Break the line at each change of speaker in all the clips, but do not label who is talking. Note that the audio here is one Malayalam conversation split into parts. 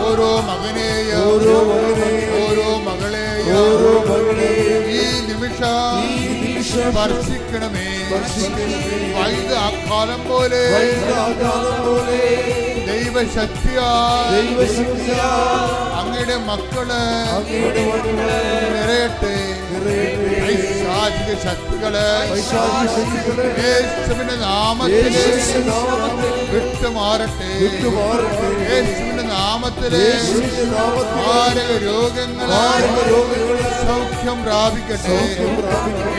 ഓരോ മകനെയും ഓരോ മകളെയും ഈ നിമിഷം സ്പർശിക്കണമേ. വൈദ്യാകാലം പോലെ ദൈവശക്തിയാ അങ്ങയുടെ മക്കള് നിറയട്ടെ. പൈശാചിക ശക്തികള് യേശുവിന്റെ നാമത്തില് വിട്ടുമാറട്ടെ. യേശുവിന്റെ നാമത്തില് മാരക രോഗങ്ങള് സൗഖ്യം പ്രാപിക്കട്ടെ.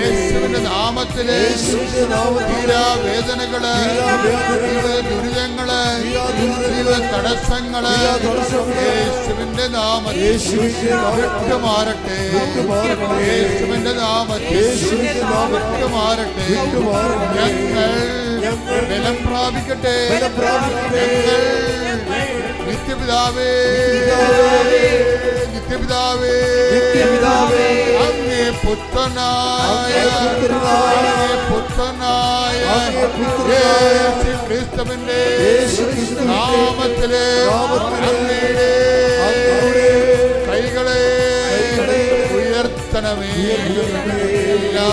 യേശുവിന്റെ നാമത്തില് തീരാവേദനകള്, ദുരിതങ്ങള്, തടസ്സങ്ങള് യേശുവിന്റെ നാമത്തിൽ വിട്ടുമാറട്ടെ. യേശുവിന്റെ നാമത്തിൽ വിട്ടുമാറട്ടെ. ഞങ്ങൾ ബലം പ്രാപിക്കട്ടെ. ഞങ്ങൾ നിത്യപിതാവേ നിത്യപിതാവേ അങ്ങേ പുത്രനായ യേശു ക്രിസ്തുവിന്റെ നാമത്തിലെ അങ്ങയുടെ കൈകളെ ഉയർത്തണമേ. എല്ലാ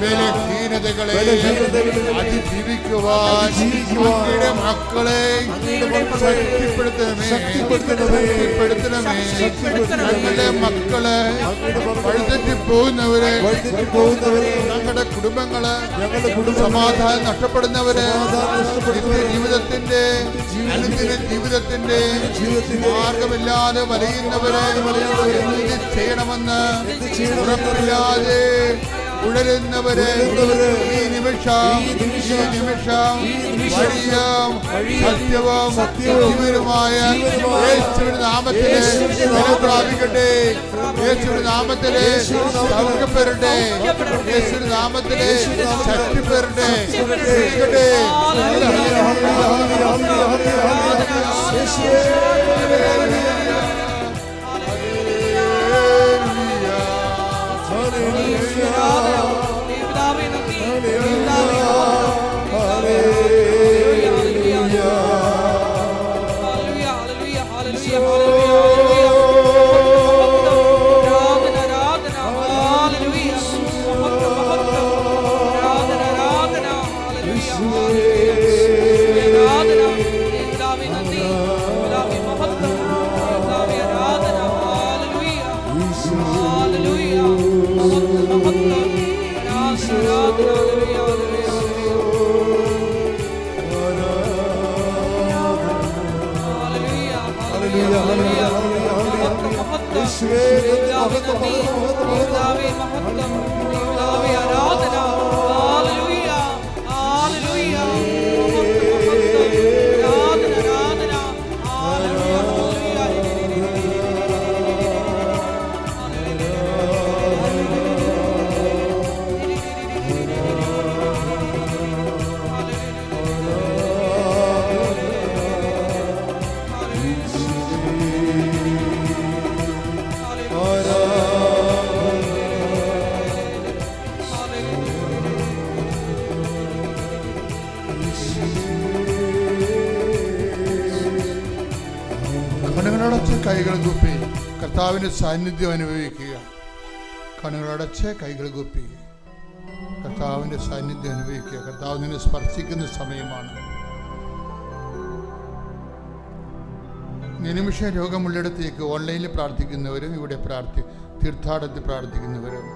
ബലഹീനതകളെ അതിജീവിക്കുവാൻ അങ്ങയുടെ മക്കളെ ശക്തിപ്പെടുത്തണമേ. ഞങ്ങളുടെ മക്കളെ വഴിതെറ്റിപ്പോകുന്നവരെ, ഞങ്ങളുടെ കുടുംബങ്ങള് സമാധാനം നഷ്ടപ്പെടുന്നവര്, ജീവിതത്തിന്റെ അനുദിന ജീവിതത്തിന്റെ മാർഗമില്ലാതെ വലയുന്നവരെ എന്ത് ചെയ്യണമെന്ന് ഉറപ്പില്ലാതെ ഉഴലുന്നവരെ ഈ നിമിഷം വഴിയും സത്യവും ജീവനുമായ യേശുവിന്റെ നാമത്തില് ബലം പ്രാപിക്കട്ടെ. യേശുവിന്റെ നാമത്തില് സൗഖ്യപ്പെടട്ടെ. യേശുവിന്റെ നാമത്തില് ശക്തിപ്പെടട്ടെ. കൈകൾ കൂപ്പി കർത്താവിന്റെ സാന്നിധ്യം അനുഭവിക്കുക. കണ്ണുകളടച്ച് കൈകൾ കൂപ്പി കർത്താവിന്റെ സാന്നിധ്യം അനുഭവിക്കുക. കർത്താവ് നിന്നെ സ്പർശിക്കുന്ന സമയമാണ്. നിമിഷം രോഗമുള്ളിടത്തേക്ക് ഓൺലൈനിൽ പ്രാർത്ഥിക്കുന്നവരും ഇവിടെ തീർത്ഥാടനത്തിൽ പ്രാർത്ഥിക്കുന്നവരും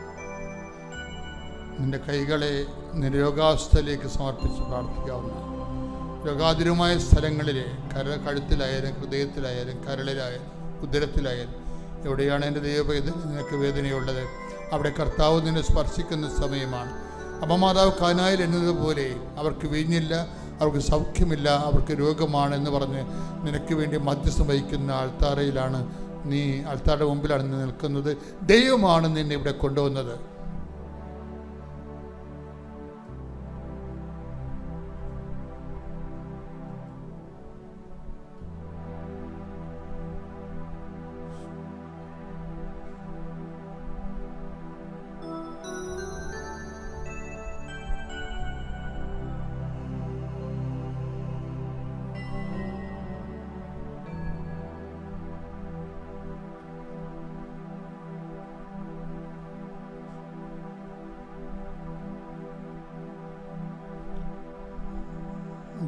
നിന്റെ കൈകളെ രോഗാവസ്ഥയിലേക്ക് സമർപ്പിച്ച് പ്രാർത്ഥിക്കാവുന്ന രോഗാതുരമായ സ്ഥലങ്ങളിലെ കഴുത്തിലായാലും ഹൃദയത്തിലായാലും കരളിലായാലും ഉദരത്തിലായാലും എവിടെയാണ് എൻ്റെ ദൈവവേദന നിനക്ക് വേദനയുള്ളത് അവിടെ കർത്താവ് നിന്നെ സ്പർശിക്കുന്ന സമയമാണ്. അമ്മമാതാവ് കാനായിൽ എന്നതുപോലെ അവർക്ക് വീഞ്ഞില്ല, അവർക്ക് സൗഖ്യമില്ല, അവർക്ക് രോഗമാണെന്ന് പറഞ്ഞ് നിനക്ക് വേണ്ടി മധ്യസ്ഥം വഹിക്കുന്ന ആൾത്താരയിലാണ് നീ, ആൾത്താരുടെ മുമ്പിലാണ് നീ നിൽക്കുന്നത്. ദൈവമാണ് നിന്നെ ഇവിടെ കൊണ്ടുവന്നത്.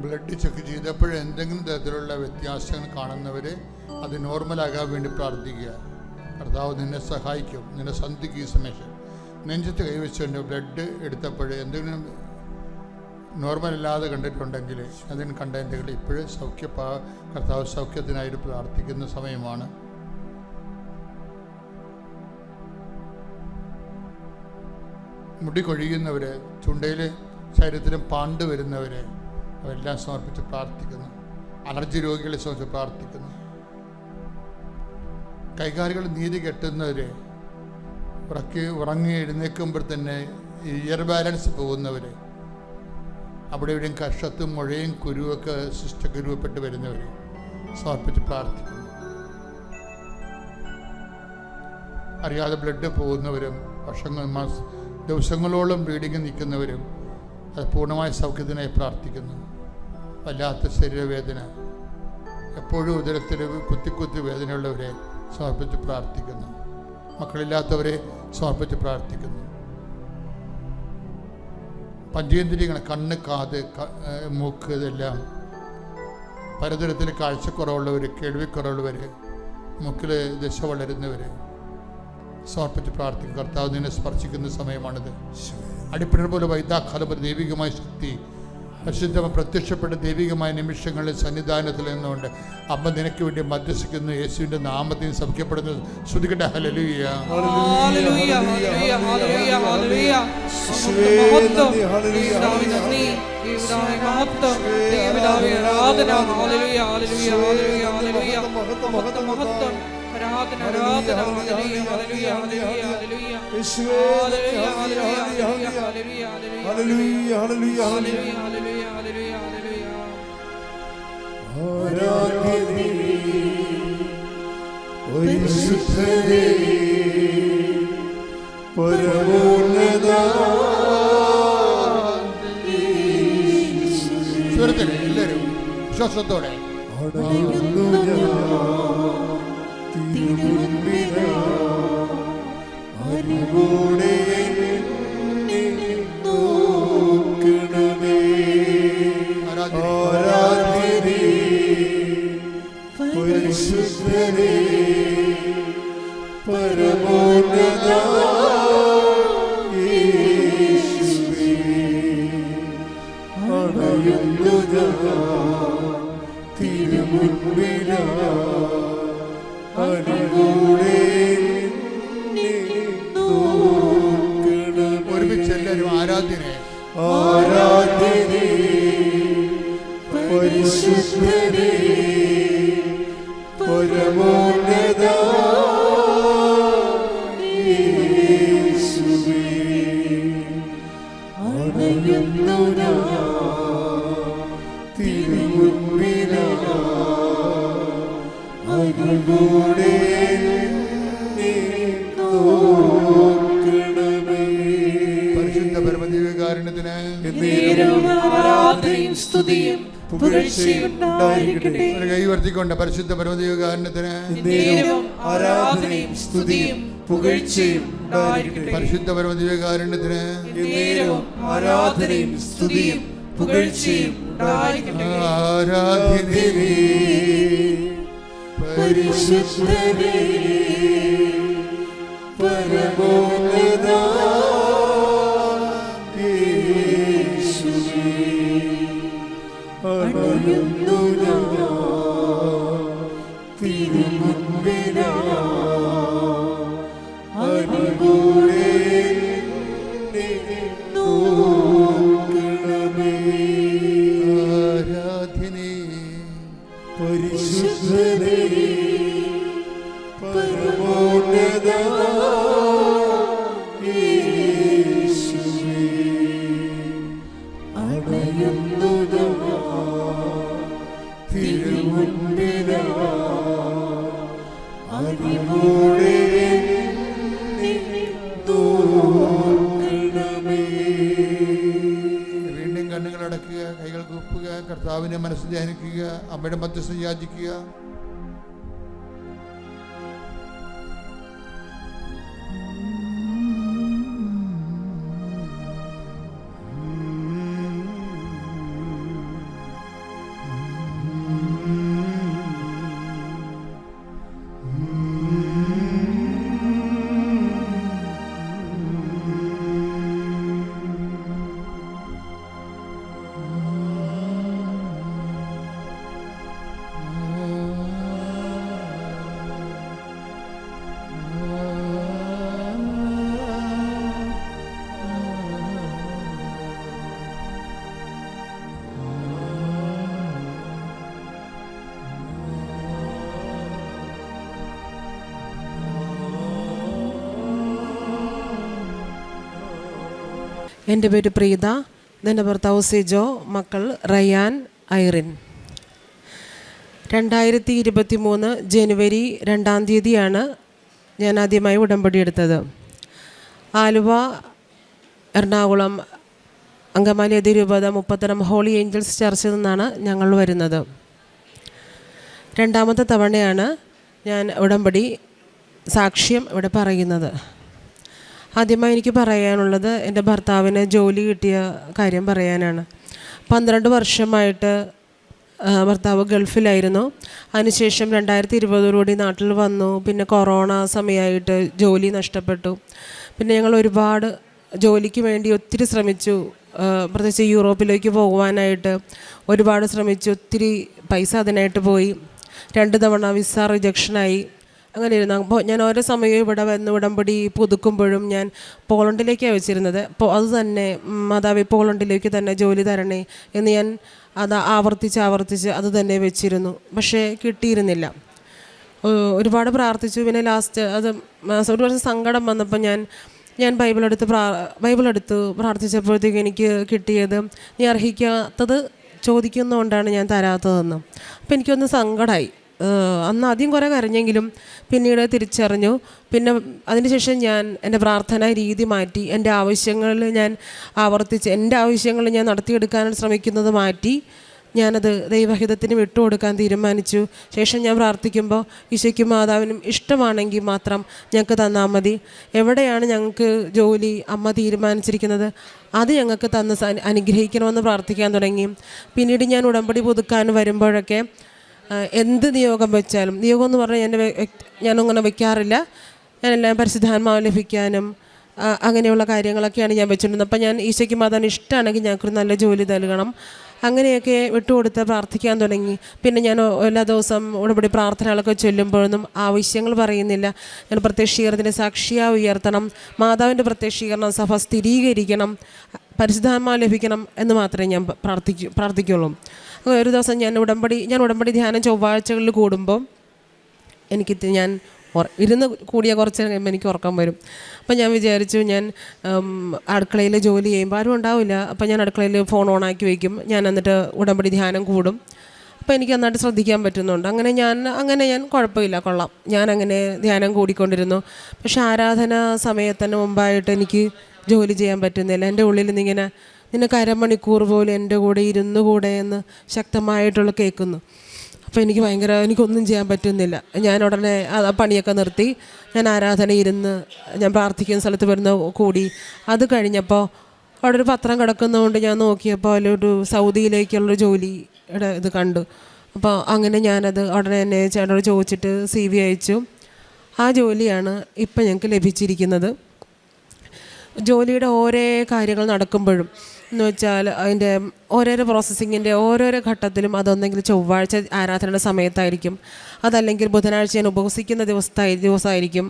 ബ്ലഡ് ചെക്ക് ചെയ്തപ്പോൾ എന്തെങ്കിലും തരത്തിലുള്ള വ്യത്യാസങ്ങൾ കാണുന്നവർ അത് നോർമലാകാൻ വേണ്ടി പ്രാർത്ഥിക്കുക. കർത്താവ് നിന്നെ സഹായിക്കും. നിന്നെ സന്ധിക്ക് ഈ സമയം നെഞ്ചത്ത് കൈവച്ചുകൊണ്ട് ബ്ലഡ് എടുത്തപ്പോൾ എന്തെങ്കിലും നോർമലല്ലാതെ കണ്ടിട്ടുണ്ടെങ്കിൽ അതിന് കണ്ടതിൻ്റെ ഇപ്പോഴും കർത്താവ് സൗഖ്യത്തിനായിട്ട് പ്രാർത്ഥിക്കുന്ന സമയമാണ്. മുടി കൊഴിയുന്നവർ, ചുണ്ടയിൽ ശരീരത്തിലും പാണ്ട് വരുന്നവർ അവരെല്ലാം സമർപ്പിച്ച് പ്രാർത്ഥിക്കുന്നു. അലർജി രോഗികളെ സമർപ്പിച്ച് പ്രാർത്ഥിക്കുന്നു. കൈകാലുകൾ നീതി കെട്ടുന്നവർ, ഉറങ്ങി എഴുന്നേൽക്കുമ്പോൾ തന്നെ ഇയർ ബാലൻസ് പോകുന്നവർ, അവിടെ ഇവിടെയും കഷത്തും മുഴയും കുരുവൊക്കെ സിസ്റ്റൊക്കെ രൂപപ്പെട്ട് വരുന്നവർ സമർപ്പിച്ച് പ്രാർത്ഥിക്കുന്നു. അറിയാതെ ബ്ലഡ് പോകുന്നവരും ദിവസങ്ങളോളം ബ്ലീഡിങ് നിൽക്കുന്നവരും അത് പൂർണ്ണമായ സൗഖ്യത്തിനായി പ്രാർത്ഥിക്കുന്നു. വല്ലാത്ത ശരീരവേദന, എപ്പോഴും ഉദരത്തിൽ കുത്തി വേദനയുള്ളവരെ സമർപ്പിച്ച് പ്രാർത്ഥിക്കുന്നു. മക്കളില്ലാത്തവരെ സമർപ്പിച്ച് പ്രാർത്ഥിക്കുന്നു. പഞ്ചേന്ദ്രിയങ്ങൾ, കണ്ണ്, കാത്, മൂക്ക്, ഇതെല്ലാം പലതരത്തിൽ കാഴ്ചക്കുറവുള്ളവർ, കേൾവിക്കുറവുള്ളവർ, മൂക്കിൽ ദശ വളരുന്നവർ സമർപ്പിച്ച് പ്രാർത്ഥിക്കും. കർത്താവ് നിന്നെ സ്പർശിക്കുന്ന സമയമാണിത്. അടിപ്പിണർ പോലെ വൈദ്യാഖാലം ഒരു ദൈവികമായ ശക്തി പരിശുദ്ധമായി പ്രത്യക്ഷപ്പെട്ട ദൈവികമായ നിമിഷങ്ങളിൽ സന്നിധാനത്തിൽ നിന്നുകൊണ്ട് അമ്മ നിനക്ക് വേണ്ടി മധ്യസ്ഥിക്കുന്നു. യേശുവിന്റെ നാമത്തിൽ സൗഖ്യപ്പെടുന്നത് ശ്രുതികട്ടെ. Hallelujah, hallelujah, hallelujah, hallelujah, hallelujah. എല്ലാവരും വിശ്വാസത്തോടെ ഒരുമിച്ചെല്ലാവരും ആരാധ്യനെ പരിശുദ്ധനെ പരമോന്നത യേശുവേ അണയുന്നു തിരുമുൻപിലാ അരുളോടെ പരിശുദ്ധ പരമദിവ്യകാരുണ്യത്തിന് ആരാധനയും സ്തുതിയും കൈവർത്തിക്കൊണ്ട് പരിശുദ്ധ പരമദിവ്യകാരുണ്യത്തിന് ആരാധനയും സ്തുതിയും പുകഴ്ചയും പരിശുദ്ധ പരമദിവ്യകാരുണ്യത്തിന് ആരാധനയും സ്തുതിയും പുകഴ്ചയും ആരാധ്യനേ പരിശുദ്ധനേ പരമോന്നത യേശുവേ അണയുന്നു തിരുമുൻപിലാ അരുളോടെ നോക്കണമേ. ആരാധനേ പരിശുദ്ധനേ പരമോന്നത യേശുവേ അണയുന്നു തിരുമുൻപിലാ അരുളോടെ നോക്കണമേ. വീണ്ടും കണ്ണുകളടക്കുക, കൈകൾ കൂപ്പുക, കർത്താവിനെ മനസ്സിൽ ധ്യാനിക്കുക, അമ്മയുടെ മധ്യസ്ഥം യാചിക്കുക.
എൻ്റെ പേര് പ്രീത, എൻ്റെ ഭർത്താവ് സിജോ, മക്കൾ റയാൻ, ഐറിൻ. 2023 ജനുവരി 2-ാം തീയതിയാണ് ഞാൻ ആദ്യമായി ഉടമ്പടി എടുത്തത്. ആലുവ, എറണാകുളം, അങ്കമാലി അതിരൂപത മുപ്പത്തരം ഹോളി ഏഞ്ചൽസ് ചർച്ചിൽ നിന്നാണ് ഞങ്ങൾ വരുന്നത്. 2ാമത്തെ തവണയാണ് ഞാൻ ഉടമ്പടി സാക്ഷ്യം ഇവിടെ പറയുന്നത്. ആദ്യമായി എനിക്ക് പറയാനുള്ളത് എൻ്റെ ഭർത്താവിന് ജോലി കിട്ടിയ കാര്യം പറയാനാണ്. 12 വർഷമായിട്ട് ഭർത്താവ് ഗൾഫിലായിരുന്നു. അതിനുശേഷം 2020 നാട്ടിൽ വന്നു. പിന്നെ കൊറോണ സമയമായിട്ട് ജോലി നഷ്ടപ്പെട്ടു. പിന്നെ ഞങ്ങൾ ഒരുപാട് ജോലിക്ക് വേണ്ടി ഒത്തിരി ശ്രമിച്ചു. പ്രത്യേകിച്ച് യൂറോപ്പിലേക്ക് പോകുവാനായിട്ട് ഒരുപാട് ശ്രമിച്ചു. ഒത്തിരി പൈസ അതിനായിട്ട് പോയി. 2 തവണ വിസ റിജക്ഷനായി. അങ്ങനെ ഇരുന്നു. അപ്പോൾ ഞാൻ ഓരോ സമയവും ഇവിടെ വന്ന് ഉടമ്പടി പുതുക്കുമ്പോഴും ഞാൻ പോളണ്ടിലേക്കാണ് വെച്ചിരുന്നത്. അപ്പോൾ അത് തന്നെ മാതാവേ പോളണ്ടിലേക്ക് തന്നെ ജോലി തരണേ എന്ന് ഞാൻ അത് ആവർത്തിച്ച് അത് തന്നെ വെച്ചിരുന്നു. പക്ഷേ കിട്ടിയിരുന്നില്ല. ഒരുപാട് പ്രാർത്ഥിച്ചു. പിന്നെ ലാസ്റ്റ് അത് ഒരു വർഷം സങ്കടം വന്നപ്പോൾ ഞാൻ ബൈബിളെടുത്ത് പ്രാർത്ഥിച്ചപ്പോഴത്തേക്കും എനിക്ക് കിട്ടിയത് നീ അർഹിക്കാത്തത് ചോദിക്കുന്നതുകൊണ്ടാണ് ഞാൻ തരാത്തതെന്ന്. അപ്പോൾ എനിക്കൊന്ന് സങ്കടമായി. അന്ന് ആദ്യം കുറേ കരഞ്ഞെങ്കിലും പിന്നീട് തിരിച്ചറിഞ്ഞു. പിന്നെ അതിനുശേഷം ഞാൻ എൻ്റെ പ്രാർത്ഥന രീതി മാറ്റി. എൻ്റെ ആവശ്യങ്ങൾ ഞാൻ എൻ്റെ ആവശ്യങ്ങൾ ഞാൻ നടത്തിയെടുക്കാൻ ശ്രമിക്കുന്നത് മാറ്റി ഞാനത് ദൈവഹിതത്തിന് വിട്ടുകൊടുക്കാൻ തീരുമാനിച്ചു. ശേഷം ഞാൻ പ്രാർത്ഥിക്കുമ്പോൾ ഈശോയ്ക്കും മാതാവിനും ഇഷ്ടമാണെങ്കിൽ മാത്രം ഞങ്ങൾക്ക് തന്നാൽ മതി. എവിടെയാണ് ഞങ്ങൾക്ക് ജോലി അമ്മ തീരുമാനിച്ചിരിക്കുന്നത് അത് ഞങ്ങൾക്ക് തന്ന് അനുഗ്രഹിക്കണമെന്ന് പ്രാർത്ഥിക്കാൻ തുടങ്ങി. പിന്നീട് ഞാൻ ഉടമ്പടി പുതുക്കാൻ വരുമ്പോഴൊക്കെ എന്ത് നിയോഗം വെച്ചാലും, നിയോഗം എന്ന് പറഞ്ഞാൽ ഞാനങ്ങനെ വെക്കാറില്ല. ഞാനെല്ലാം പരിശുദ്ധാത്മാവ് ലഭിക്കാനും അങ്ങനെയുള്ള കാര്യങ്ങളൊക്കെയാണ് ഞാൻ വെച്ചിട്ടുള്ളത്. അപ്പം ഞാൻ ഈശോയ്ക്ക് മാതാവിന് ഇഷ്ടമാണെങ്കിൽ ഞങ്ങൾക്കൊരു നല്ല ജോലി നൽകണം, അങ്ങനെയൊക്കെ വിട്ടുകൊടുത്ത് പ്രാർത്ഥിക്കാൻ തുടങ്ങി. പിന്നെ ഞാൻ എല്ലാ ദിവസം ഉടമ്പടി പ്രാർത്ഥനകളൊക്കെ ചൊല്ലുമ്പോഴൊന്നും ആവശ്യങ്ങൾ പറയുന്നില്ല. ഞാൻ പ്രത്യക്ഷീകരണത്തിൻ്റെ സാക്ഷിയാ ഉയർത്തണം, മാതാവിൻ്റെ പ്രത്യക്ഷീകരണം സഭ സ്ഥിരീകരിക്കണം, പരിശുദ്ധാത്മാവ് ലഭിക്കണം എന്ന് മാത്രമേ ഞാൻ പ്രാർത്ഥിക്കുള്ളൂ. ഒരു ദിവസം ഞാൻ ഉടമ്പടി ധ്യാനം ചൊവ്വാഴ്ചകളിൽ കൂടുമ്പോൾ ഞാൻ ഇരുന്ന് കൂടിയ കുറച്ച് കഴിയുമ്പോൾ എനിക്ക് ഉറക്കം വരും. അപ്പം ഞാൻ വിചാരിച്ചു ഞാൻ അടുക്കളയിൽ ജോലി ചെയ്യുമ്പോൾ ആരും ഉണ്ടാവില്ല. അപ്പം ഞാൻ അടുക്കളയിൽ ഫോൺ ഓണാക്കി വയ്ക്കും. ഞാൻ എന്നിട്ട് ഉടമ്പടി ധ്യാനം കൂടും. അപ്പോൾ എനിക്ക് നന്നായിട്ട് ശ്രദ്ധിക്കാൻ പറ്റുന്നുണ്ട്. അങ്ങനെ ഞാൻ കുഴപ്പമില്ല, കൊള്ളാം, ഞാൻ അങ്ങനെ ധ്യാനം കൂടിക്കൊണ്ടിരുന്നു. പക്ഷേ ആരാധന സമയത്തിന് മുമ്പായിട്ട് എനിക്ക് ജോലി ചെയ്യാൻ പറ്റുന്നില്ല. എൻ്റെ ഉള്ളിൽ നിന്നിങ്ങനെ നിനക്ക് അരമണിക്കൂർ പോലും എൻ്റെ കൂടെ ഇരുന്ന് കൂടെ എന്ന് ശക്തമായിട്ടുള്ള കേൾക്കുന്നു. അപ്പോൾ എനിക്കൊന്നും ചെയ്യാൻ പറ്റുന്നില്ല. ഞാൻ ഉടനെ ആ പണിയൊക്കെ നിർത്തി ഞാൻ ആരാധന ഇരുന്ന് ഞാൻ പ്രാർത്ഥിക്കുന്ന സ്ഥലത്ത് വരുന്ന കൂടി. അത് കഴിഞ്ഞപ്പോൾ അവിടെ ഒരു പത്രം കിടക്കുന്നതുകൊണ്ട് ഞാൻ നോക്കിയപ്പോൾ അതിലൊരു സൗദിയിലേക്കുള്ളൊരു ജോലിയുടെ ഇത് കണ്ടു. അപ്പോൾ അങ്ങനെ ഞാനത് ഉടനെ തന്നെ ചേട്ടനോട് ചോദിച്ചിട്ട് CV അയച്ചു. ആ ജോലിയാണ് ഇപ്പം ഞങ്ങൾക്ക് ലഭിച്ചിരിക്കുന്നത്. ജോലിയുടെ ഓരോ കാര്യങ്ങൾ നടക്കുമ്പോഴും എന്ന് വെച്ചാൽ അതിൻ്റെ ഓരോരോ പ്രോസസ്സിങ്ങിൻ്റെ ഓരോരോ ഘട്ടത്തിലും അതൊന്നെങ്കിൽ ചൊവ്വാഴ്ച ആരാധനയുടെ സമയത്തായിരിക്കും, അതല്ലെങ്കിൽ ബുധനാഴ്ച ഞാൻ ഉപവസിക്കുന്ന ദിവസമായിരിക്കും.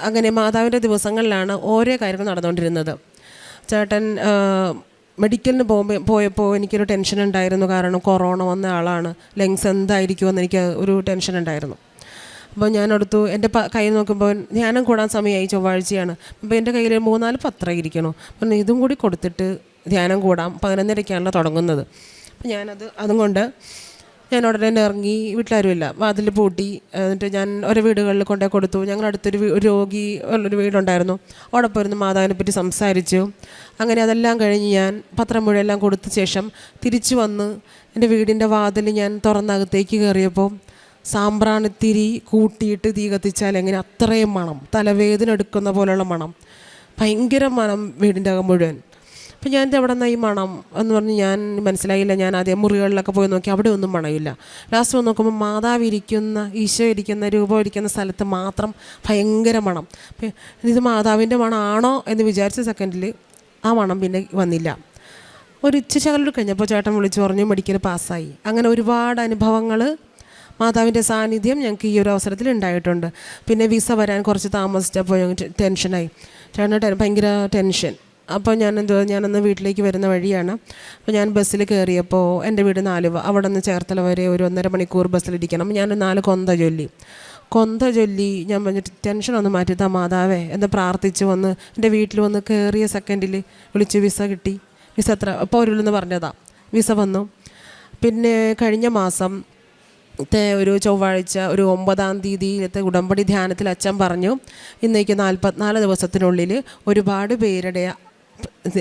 അങ്ങനെ മാതാവിൻ്റെ ദിവസങ്ങളിലാണ് ഓരോ കാര്യങ്ങൾ നടന്നുകൊണ്ടിരുന്നത്. ചേട്ടൻ മെഡിക്കലിന് പോയപ്പോൾ എനിക്കൊരു ടെൻഷൻ ഉണ്ടായിരുന്നു. കാരണം കൊറോണ വന്ന ആളാണ്, ലങ്സ് എന്തായിരിക്കുമെന്ന് എനിക്ക് ഒരു ടെൻഷൻ ഉണ്ടായിരുന്നു. അപ്പോൾ ഞാനെടുത്തു, എൻ്റെ കയ്യിൽ നോക്കുമ്പോൾ ധ്യാനം കൂടാൻ സമയമായി, ചൊവ്വാഴ്ചയാണ്. അപ്പോൾ എൻ്റെ കയ്യിൽ 3-4 പത്രം ഇരിക്കണു. അപ്പം ഇതും കൂടി കൊടുത്തിട്ട് ധ്യാനം കൂടാം, 11:30 തുടങ്ങുന്നത്. അപ്പം അതും കൊണ്ട് ഞാൻ ഉടനെ തന്നെ ഇറങ്ങി. വീട്ടിലാരുമില്ല, വാതിൽ പൂട്ടി. എന്നിട്ട് ഞാൻ ഓരോ വീടുകളിൽ കൊണ്ടുപോയി കൊടുത്തു. ഞങ്ങളടുത്തൊരു രോഗി ഉള്ളൊരു വീടുണ്ടായിരുന്നു, അവിടെ പോയിരുന്നു മാതാവിനെ പറ്റി സംസാരിച്ചു. അങ്ങനെ അതെല്ലാം കഴിഞ്ഞ് ഞാൻ പത്രം മുഴുവൻ കൊടുത്ത ശേഷം തിരിച്ചു വന്ന് എൻ്റെ വീടിൻ്റെ വാതിൽ ഞാൻ തുറന്നകത്തേക്ക് കയറിയപ്പോൾ സാമ്പ്രാണിത്തിരി കൂട്ടിയിട്ട് തീ കത്തിച്ചാൽ എങ്ങനെ അത്രയും മണം, തലവേദന എടുക്കുന്ന പോലെയുള്ള മണം, ഭയങ്കര മണം വീടിൻ്റെ അകം മുഴുവൻ. അപ്പം ഞാൻ എവിടെ നിന്നാണ് ഈ മണം എന്ന് പറഞ്ഞ് ഞാൻ മനസ്സിലായില്ല. ഞാൻ ആദ്യം മുറികളിലൊക്കെ പോയി നോക്കി, അവിടെ ഒന്നും മണമില്ല. ലാസ്റ്റ് വന്ന് നോക്കുമ്പോൾ മാതാവ് ഇരിക്കുന്ന, ഈശോ ഇരിക്കുന്ന, രൂപം ഇരിക്കുന്ന സ്ഥലത്ത് മാത്രം ഭയങ്കര മണം. ഇത് മാതാവിൻ്റെ മണമാണോ എന്ന് വിചാരിച്ച സെക്കൻഡിൽ ആ മണം പിന്നെ വന്നില്ല. ഒരു ഉച്ചശകലം കഴിഞ്ഞപ്പോൾ ചേട്ടൻ വിളിച്ചു പറഞ്ഞു മെഡിക്കൽ പാസ്സായി. അങ്ങനെ ഒരുപാട് അനുഭവങ്ങൾ, മാതാവിൻ്റെ സാന്നിധ്യം ഞങ്ങൾക്ക് ഈ ഒരു അവസരത്തിൽ ഉണ്ടായിട്ടുണ്ട്. പിന്നെ വിസ വരാൻ കുറച്ച് താമസിച്ചപ്പോൾ ഞങ്ങൾക്ക് ടെൻഷനായി. ചേട്ടന് ഭയങ്കര ടെൻഷൻ. അപ്പോൾ ഞാനന്ന് വീട്ടിലേക്ക് വരുന്ന വഴിയാണ്. അപ്പോൾ ഞാൻ ബസ്സിൽ കയറിയപ്പോൾ എൻ്റെ വീട് ആലുവ, അവിടെ നിന്ന് ചേർത്തല വരെ ഒരു 1.5 മണിക്കൂർ ബസ്സിലിരിക്കണം. ഞാൻ 4 കൊന്ത ചൊല്ലി. കൊന്ത ചൊല്ലി ഞാൻ പറഞ്ഞിട്ട് ടെൻഷനൊന്ന് മാറ്റിത്താ മാതാവേ എന്ന് പ്രാർത്ഥിച്ച് വന്ന് എൻ്റെ വീട്ടിൽ വന്ന് കയറിയ സെക്കൻഡിൽ വിളിച്ച് വിസ കിട്ടി. വിസ എത്ര പോരുള്ളെന്ന് പറഞ്ഞതാ. വിസ വന്നു. പിന്നെ കഴിഞ്ഞ മാസം ഒരു ചൊവ്വാഴ്ച ഒരു 9-ാം തീയതിയിലത്തെ ഉടമ്പടി ധ്യാനത്തിൽ അച്ഛൻ പറഞ്ഞു, ഇന്നേക്ക് 44 ദിവസത്തിനുള്ളിൽ ഒരുപാട് പേരുടെ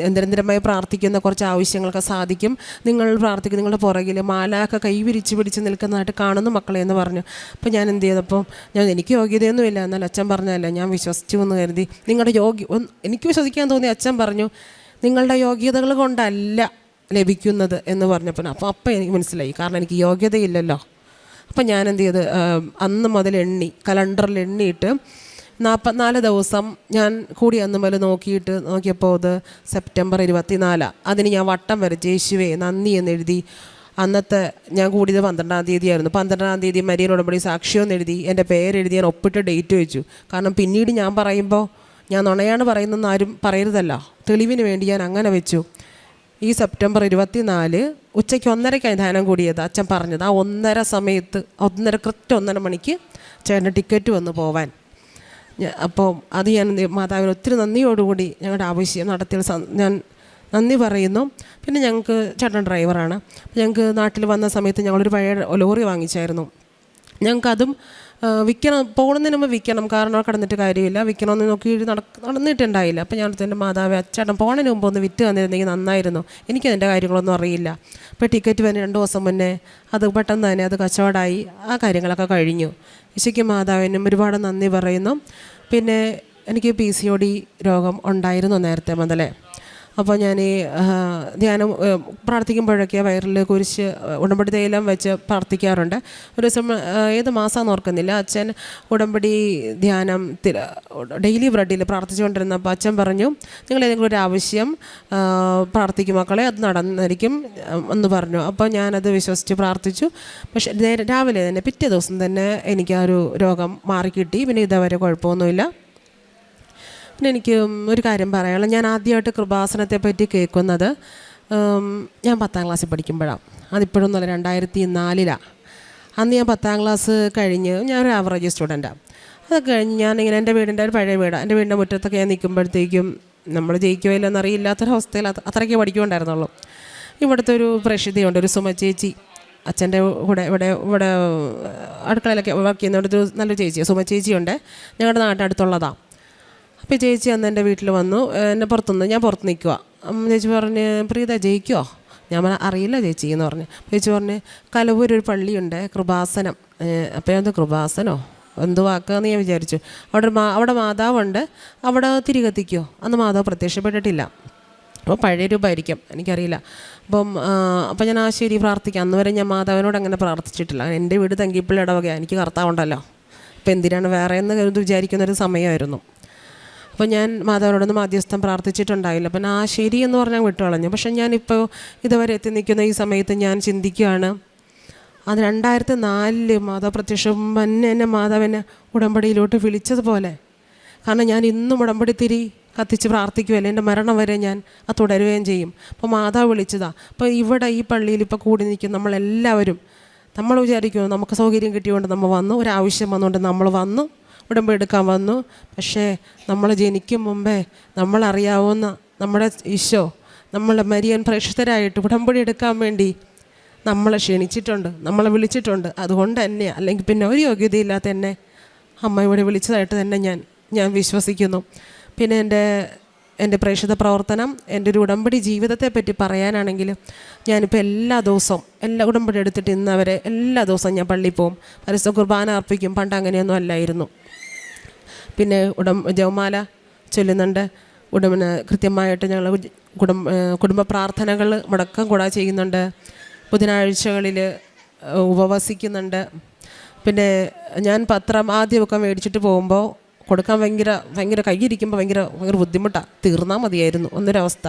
നിരന്തരമായി പ്രാർത്ഥിക്കുന്ന കുറച്ച് ആവശ്യങ്ങൾക്ക് സാധിക്കും. നിങ്ങൾ പ്രാർത്ഥിക്കും, നിങ്ങളുടെ പുറകിൽ മാലാഖ കൈവിരിച്ച് പിടിച്ച് നിൽക്കുന്നതായിട്ട് കാണുന്നു മക്കളെ എന്ന് പറഞ്ഞു. അപ്പോൾ ഞാൻ എന്ത് ചെയ്തപ്പോൾ എനിക്ക് യോഗ്യതയൊന്നുമില്ല, എന്നാൽ അച്ഛൻ പറഞ്ഞതല്ല, ഞാൻ വിശ്വസിച്ചു എന്ന് കരുതി. നിങ്ങളുടെ എനിക്ക് വിശ്വസിക്കാൻ തോന്നി. അച്ഛൻ പറഞ്ഞു നിങ്ങളുടെ യോഗ്യതകൾ കൊണ്ടല്ല ലഭിക്കുന്നത് എന്ന് പറഞ്ഞപ്പോൾ അപ്പോൾ എനിക്ക് മനസ്സിലായി, കാരണം എനിക്ക് യോഗ്യതയില്ലല്ലോ. അപ്പം ഞാൻ എന്ത് ചെയ്ത് അന്ന് മുതൽ കലണ്ടറിൽ എണ്ണിയിട്ട് 44 ദിവസം ഞാൻ കൂടി അന്ന് മുതൽ നോക്കിയപ്പോൾ അത് സെപ്റ്റംബർ 24. അതിന് ഞാൻ വട്ടം വരച്ച് യേശുവേ നന്ദി എന്നെഴുതി. അന്നത്തെ ഞാൻ കൂടിയത് 12-ാം തീയതിയായിരുന്നു. 12-ാം തീയതി മരിയൻ ഉടമ്പടി സാക്ഷ്യമെന്ന് എഴുതി എൻ്റെ പേരെഴുതി ഞാൻ ഒപ്പിട്ട് ഡേറ്റ് വെച്ചു. കാരണം പിന്നീട് ഞാൻ പറയുമ്പോൾ ഞാൻ നുണയാണ് പറയുന്നതെന്ന് ആരും പറയരുതല്ലോ, തെളിവിന് വേണ്ടി ഞാൻ അങ്ങനെ വെച്ചു. ഈ സെപ്റ്റംബർ 24 ഉച്ചയ്ക്ക് 1:30 ധ്യാനം കൂടിയത്. അച്ഛൻ പറഞ്ഞത് ആ 1:30 സമയത്ത് കൃത്യം 1:30 മണിക്ക് ചേട്ടൻ്റെ ടിക്കറ്റ് വന്ന് പോവാൻ. അപ്പോൾ അത് ഞാൻ മാതാവിന് ഒത്തിരി നന്ദിയോടുകൂടി ഞങ്ങളുടെ ആവശ്യം നടത്തിയ ഞാൻ നന്ദി പറയുന്നു. പിന്നെ ഞങ്ങൾക്ക് ചേട്ടൻ ഡ്രൈവറാണ്. ഞങ്ങൾക്ക് നാട്ടിൽ വന്ന സമയത്ത് ഞങ്ങളൊരു പഴയ ലോറി വാങ്ങിച്ചായിരുന്നു. ഞങ്ങൾക്കതും പോകുന്നതിന് മുമ്പ് വിൽക്കണം, കാരണം കിടന്നിട്ട് കാര്യമില്ല, വിൽക്കണമെന്ന് നോക്കി നടന്നിട്ടുണ്ടായില്ല. അപ്പോൾ ഞാൻ എൻ്റെ മാതാവ് അച്ചേട്ടൻ പോണതിന് മുമ്പ് ഒന്ന് വിറ്റ് തന്നിരുന്നെങ്കിൽ നന്നായിരുന്നു, എനിക്കതിൻ്റെ കാര്യങ്ങളൊന്നും അറിയില്ല. അപ്പോൾ ടിക്കറ്റ് വന്ന് 2 ദിവസം മുന്നേ അത് പെട്ടെന്ന് തന്നെ അത് കച്ചവടമായി. ആ കാര്യങ്ങളൊക്കെ കഴിഞ്ഞു. ഈശോയ്ക്കും മാതാവിനും ഒരുപാട് നന്ദി പറയുന്നു. പിന്നെ എനിക്ക് PCOD രോഗം ഉണ്ടായിരുന്നു നേരത്തെ മുതലേ. അപ്പോൾ ഞാൻ ഈ ധ്യാനം പ്രാർത്ഥിക്കുമ്പോഴൊക്കെ വയറിൽ കുരിശ് ഉടമ്പടി തൈലം വെച്ച് പ്രാർത്ഥിക്കാറുണ്ട്. ഒരു ദിവസം ഏത് മാസമാണെന്ന് ഓർക്കുന്നില്ല, അച്ഛൻ ഉടമ്പടി ധ്യാനം ഡെയിലി ബ്രെഡിൽ പ്രാർത്ഥിച്ചുകൊണ്ടിരുന്നപ്പോൾ അച്ഛൻ പറഞ്ഞു, നിങ്ങൾ ഏതെങ്കിലും ഒരു ആവശ്യം പ്രാർത്ഥിക്കും മക്കളെ, അത് നടന്നിരിക്കും എന്ന് പറഞ്ഞു. അപ്പോൾ ഞാനത് വിശ്വസിച്ച് പ്രാർത്ഥിച്ചു. പക്ഷേ രാവിലെ തന്നെ പിറ്റേ ദിവസം തന്നെ എനിക്ക് ആ ഒരു രോഗം മാറിക്കിട്ടി. പിന്നെ ഇതുവരെ കുഴപ്പമൊന്നുമില്ല. പിന്നെ എനിക്ക് ഒരു കാര്യം പറയാനുള്ളൂ. ഞാൻ ആദ്യമായിട്ട് കൃപാസനത്തെ പറ്റി കേൾക്കുന്നത് ഞാൻ 10-ാം ക്ലാസ്സിൽ പഠിക്കുമ്പോഴാണ്. അതിപ്പോഴൊന്നുമല്ല, 2004. അന്ന് ഞാൻ 10-ാം ക്ലാസ് കഴിഞ്ഞ് ഞാനൊരു ആവറേജ് സ്റ്റുഡൻറ്റാണ്. അതൊക്കെ കഴിഞ്ഞ് ഞാനിങ്ങനെ എൻ്റെ വീടിൻ്റെ ഒരു പഴയ വീടാണ്. എൻ്റെ വീടിൻ്റെ മുറ്റത്തൊക്കെ ഞാൻ നിൽക്കുമ്പോഴത്തേക്കും നമ്മൾ ജയിക്കുമല്ലോ എന്നറിയില്ലാത്തൊരവസ്ഥയിൽ അത്രയ്ക്ക് പഠിക്കുന്നുണ്ടായിരുന്നുള്ളൂ. ഇവിടുത്തെ ഒരു പ്രസിദ്ധിയുണ്ട്, ഒരു സുമ ചേച്ചി, അച്ഛൻ്റെ കൂടെ ഇവിടെ അടുക്കളയിലൊക്കെ വർക്ക് ചെയ്യുന്ന ഒരു നല്ലൊരു ചേച്ചിയാണ്, സുമ ചേച്ചിയുണ്ട്, ഞങ്ങളുടെ നാട്ടിനടുത്തുള്ളതാണ്. അപ്പോൾ ചേച്ചി അന്ന് എൻ്റെ വീട്ടിൽ വന്നു. എന്നെ ഞാൻ പുറത്ത് നിൽക്കുക. ചേച്ചി പറഞ്ഞ്, പ്രീത ജയിക്കുമോ? ഞാൻ അറിയില്ല ചേച്ചി എന്ന് പറഞ്ഞു. ചേച്ചി പറഞ്ഞ്, കലവൂർ ഒരു പള്ളിയുണ്ട്, കൃപാസനം. അപ്പോൾ ഞാൻ കൃപാസനോ എന്ത് വാക്കാന്ന് ഞാൻ വിചാരിച്ചു. അവിടെ മാതാവുണ്ട്, അവിടെ തിരി കത്തിക്കുമോ? അന്ന് മാതാവ് പ്രത്യക്ഷപ്പെട്ടിട്ടില്ല. അപ്പോൾ പഴയ രൂപമായിരിക്കും, എനിക്കറിയില്ല. അപ്പം ഞാൻ ശരി പ്രാർത്ഥിക്കാം. അന്ന് വരെ ഞാൻ മാതാവിനോട് അങ്ങനെ പ്രാർത്ഥിച്ചിട്ടില്ല. എൻ്റെ വീട് തങ്കിപ്പള്ളി ഇടവകയാണ്, എനിക്ക് കർത്താവുണ്ടല്ലോ, അപ്പോൾ എന്തിനാണ് വേറെ എന്ന് വിചാരിക്കുന്നൊരു സമയമായിരുന്നു. അപ്പോൾ ഞാൻ മാതാവിനോടൊന്നും മാധ്യസ്ഥം പ്രാർത്ഥിച്ചിട്ടുണ്ടായില്ല. അപ്പം ആ ശരി എന്ന് പറഞ്ഞാൽ വിട്ടുകളഞ്ഞു. പക്ഷെ ഞാനിപ്പോൾ ഇതുവരെ എത്തി നിൽക്കുന്ന ഈ സമയത്ത് ഞാൻ ചിന്തിക്കുകയാണ്, അത് 2004 മാതാവ് പ്രത്യക്ഷം എന്നെ മാതാവിനെ ഉടമ്പടിയിലോട്ട് വിളിച്ചതുപോലെ. കാരണം ഞാൻ ഇന്നും ഉടമ്പടി തിരി കത്തിച്ച് പ്രാർത്ഥിക്കുമല്ലോ, എൻ്റെ മരണം വരെ ഞാൻ അത് തുടരുകയും ചെയ്യും. അപ്പോൾ മാതാവ് വിളിച്ചതാണ്. അപ്പോൾ ഇവിടെ ഈ പള്ളിയിൽ ഇപ്പോൾ കൂടി നിൽക്കും നമ്മളെല്ലാവരും. നമ്മൾ വിചാരിക്കുന്നു നമുക്ക് സൗകര്യം കിട്ടിയതുകൊണ്ട് നമ്മൾ വന്നു, ഒരാവശ്യം വന്നുകൊണ്ട് നമ്മൾ വന്നു, ഉടമ്പടി എടുക്കാൻ വന്നു. പക്ഷേ നമ്മൾ ജനിക്കും മുമ്പേ നമ്മളറിയാവുന്ന നമ്മുടെ ഈശോ നമ്മളെ മരിയൻ പ്രേക്ഷിതരായിട്ട് ഉടമ്പടി എടുക്കാൻ വേണ്ടി നമ്മളെ ക്ഷണിച്ചിട്ടുണ്ട്, നമ്മളെ വിളിച്ചിട്ടുണ്ട്. അതുകൊണ്ട് തന്നെ, അല്ലെങ്കിൽ പിന്നെ ഒരു യോഗ്യതയില്ലാത്ത എന്നെ അമ്മ ഇവിടെ വിളിച്ചതായിട്ട് തന്നെ ഞാൻ വിശ്വസിക്കുന്നു. പിന്നെ എൻ്റെ പ്രേക്ഷിത പ്രവർത്തനം, എൻ്റെ ഒരു ഉടമ്പടി ജീവിതത്തെ പറ്റി പറയാനാണെങ്കിൽ ഞാനിപ്പോൾ എല്ലാ ദിവസവും ഉടമ്പടി എടുത്തിട്ട് ഇന്നവരെ എല്ലാ ദിവസവും ഞാൻ പള്ളിയിൽ പോകും, പരിശുദ്ധ കുർബാന അർപ്പിക്കും. പണ്ട് അങ്ങനെയൊന്നും അല്ലായിരുന്നു. പിന്നെ ജപമാല ചൊല്ലുന്നുണ്ട്. കൃത്യമായിട്ട് ഞങ്ങൾ കുടുംബ പ്രാർത്ഥനകൾ മുടക്കം കൂടാതെ ചെയ്യുന്നുണ്ട്. ബുധനാഴ്ചകളിൽ ഉപവസിക്കുന്നുണ്ട്. പിന്നെ ഞാൻ പത്രം ആദ്യമൊക്കെ മേടിച്ചിട്ട് പോകുമ്പോൾ കൊടുക്കാൻ ഭയങ്കര കയ്യിരിക്കുമ്പോൾ ഭയങ്കര ബുദ്ധിമുട്ടാണ്, തീർന്നാൽ മതിയായിരുന്നു എന്നൊരവസ്ഥ.